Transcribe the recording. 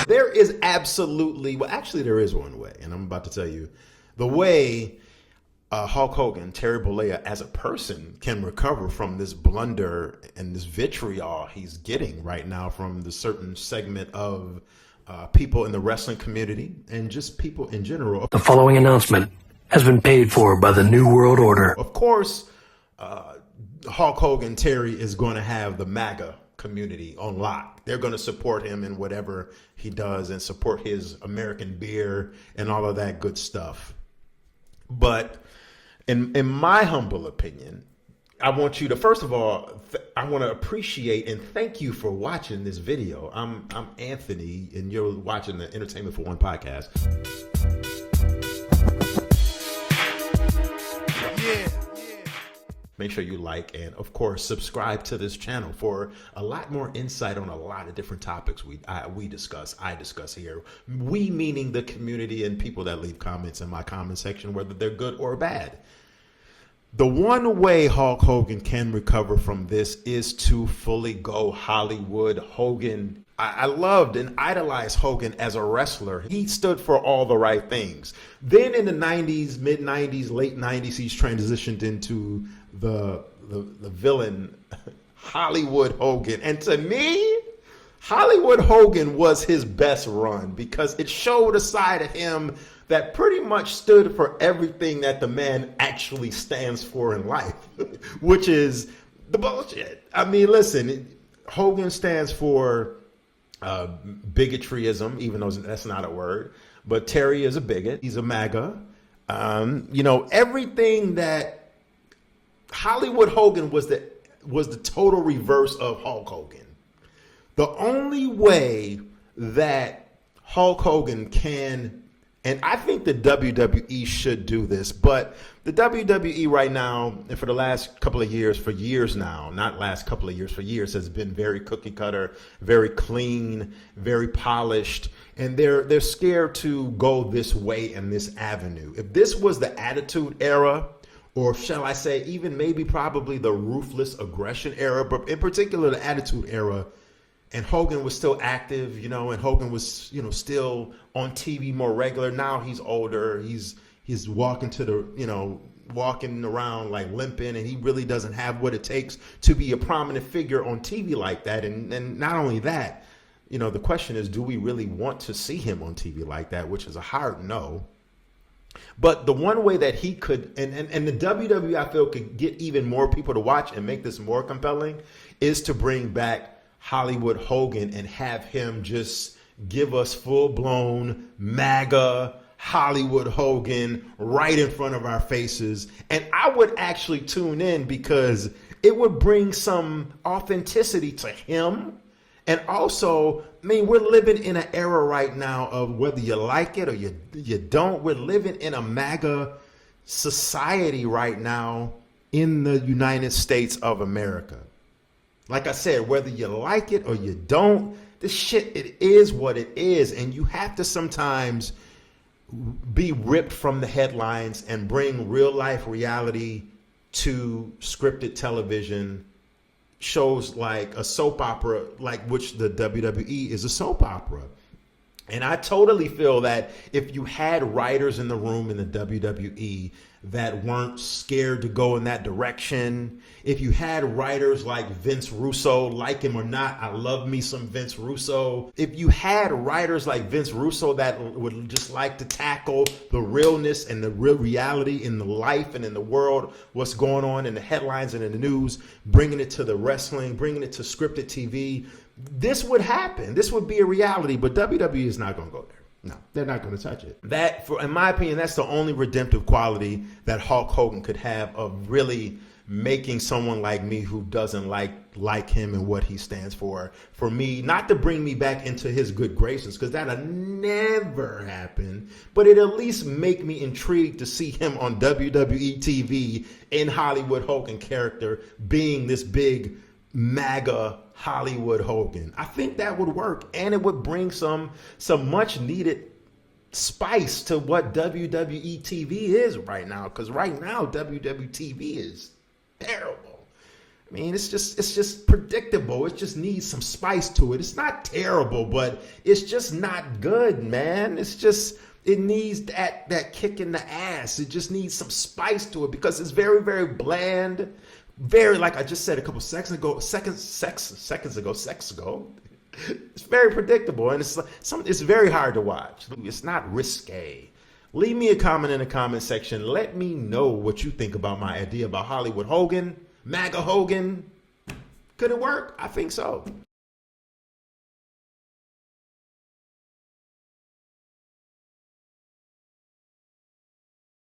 There is absolutely, well, actually there is one way, and I'm about to tell you the way Hulk Hogan, Terry Bollea, as a person can recover from this blunder and this vitriol he's getting right now from the certain segment of people in the wrestling community and just people in general. The following announcement has been paid for by the New World Order. Of course, Hulk Hogan, Terry, is going to have the MAGA community on lock. They're going to support him in whatever he does and support his American beer and all of that good stuff. But in my humble opinion, I want you to, first of all, I want to appreciate and thank you for watching this video. I'm Anthony, and you're watching the Entertainment for One podcast. Yeah. Make sure you like and, of course, subscribe to this channel for a lot more insight on a lot of different topics I discuss here. We meaning the community and people that leave comments in my comment section, whether they're good or bad. The one way Hulk Hogan can recover from this is to fully go Hollywood Hogan. I loved and idolized Hogan as a wrestler. He stood for all the right things. Then in the 90s, mid 90s, late 90s, he's transitioned into the villain Hollywood Hogan. And to me, Hollywood Hogan was his best run because it showed a side of him that pretty much stood for everything that the man actually stands for in life, which is the bullshit. I mean, listen, Hogan stands for bigotryism, even though that's not a word, but Terry is a bigot. He's a MAGA. Everything that Hollywood Hogan was the total reverse of Hulk Hogan. The only way that Hulk Hogan can, and I think the WWE should do this, but the WWE right now, and for the last couple of years, for years now, not last couple of years, for years, has been very cookie cutter, very clean, very polished, and they're scared to go this way in this avenue. If this was the Attitude Era, or shall I say even maybe probably the Ruthless Aggression Era, but in particular the Attitude Era, and Hogan was still active, and Hogan was, still on TV more regular. Now he's older. He's walking walking around like limping, and he really doesn't have what it takes to be a prominent figure on TV like that. And not only that, the question is, do we really want to see him on TV like that, which is a hard no. But the one way that he could, and the WWE, I feel, could get even more people to watch and make this more compelling, is to bring back Hollywood Hogan and have him just give us full-blown MAGA Hollywood Hogan right in front of our faces. And I would actually tune in because it would bring some authenticity to him. And also, we're living in an era right now of whether you like it or you don't, we're living in a MAGA society right now in the United States of America. Like I said, whether you like it or you don't, this shit, it is what it is. And you have to sometimes be ripped from the headlines and bring real life reality to scripted television shows like a soap opera, like which the WWE is a soap opera. And I totally feel that if you had writers in the room in the WWE that weren't scared to go in that direction, if you had writers like Vince Russo, like him or not, I love me some Vince Russo. If you had writers like Vince Russo that would just like to tackle the realness and the real reality in the life and in the world, what's going on in the headlines and in the news, bringing it to the wrestling, bringing it to scripted TV, this would happen. This would be a reality, but WWE is not going to go there. No, they're not going to touch it. In my opinion, that's the only redemptive quality that Hulk Hogan could have of really making someone like me who doesn't like him and what he stands for me, not to bring me back into his good graces, because that'll never happen, but it at least make me intrigued to see him on WWE TV in Hollywood Hogan character being this big MAGA Hollywood Hogan. I think that would work, and it would bring some much needed spice to what WWE TV is right now, because right now WWE TV is terrible. I mean, it's just predictable. It just needs some spice to it. It's not terrible, but it's just not good, man. It needs that kick in the ass. It just needs some spice to it because it's very, very bland. Very, like I just said a couple seconds ago. It's very predictable, and it's very hard to watch. It's not risque. Leave me a comment in the comment section. Let me know what you think about my idea about Hollywood Hogan. MAGA Hogan. Could it work? I think so.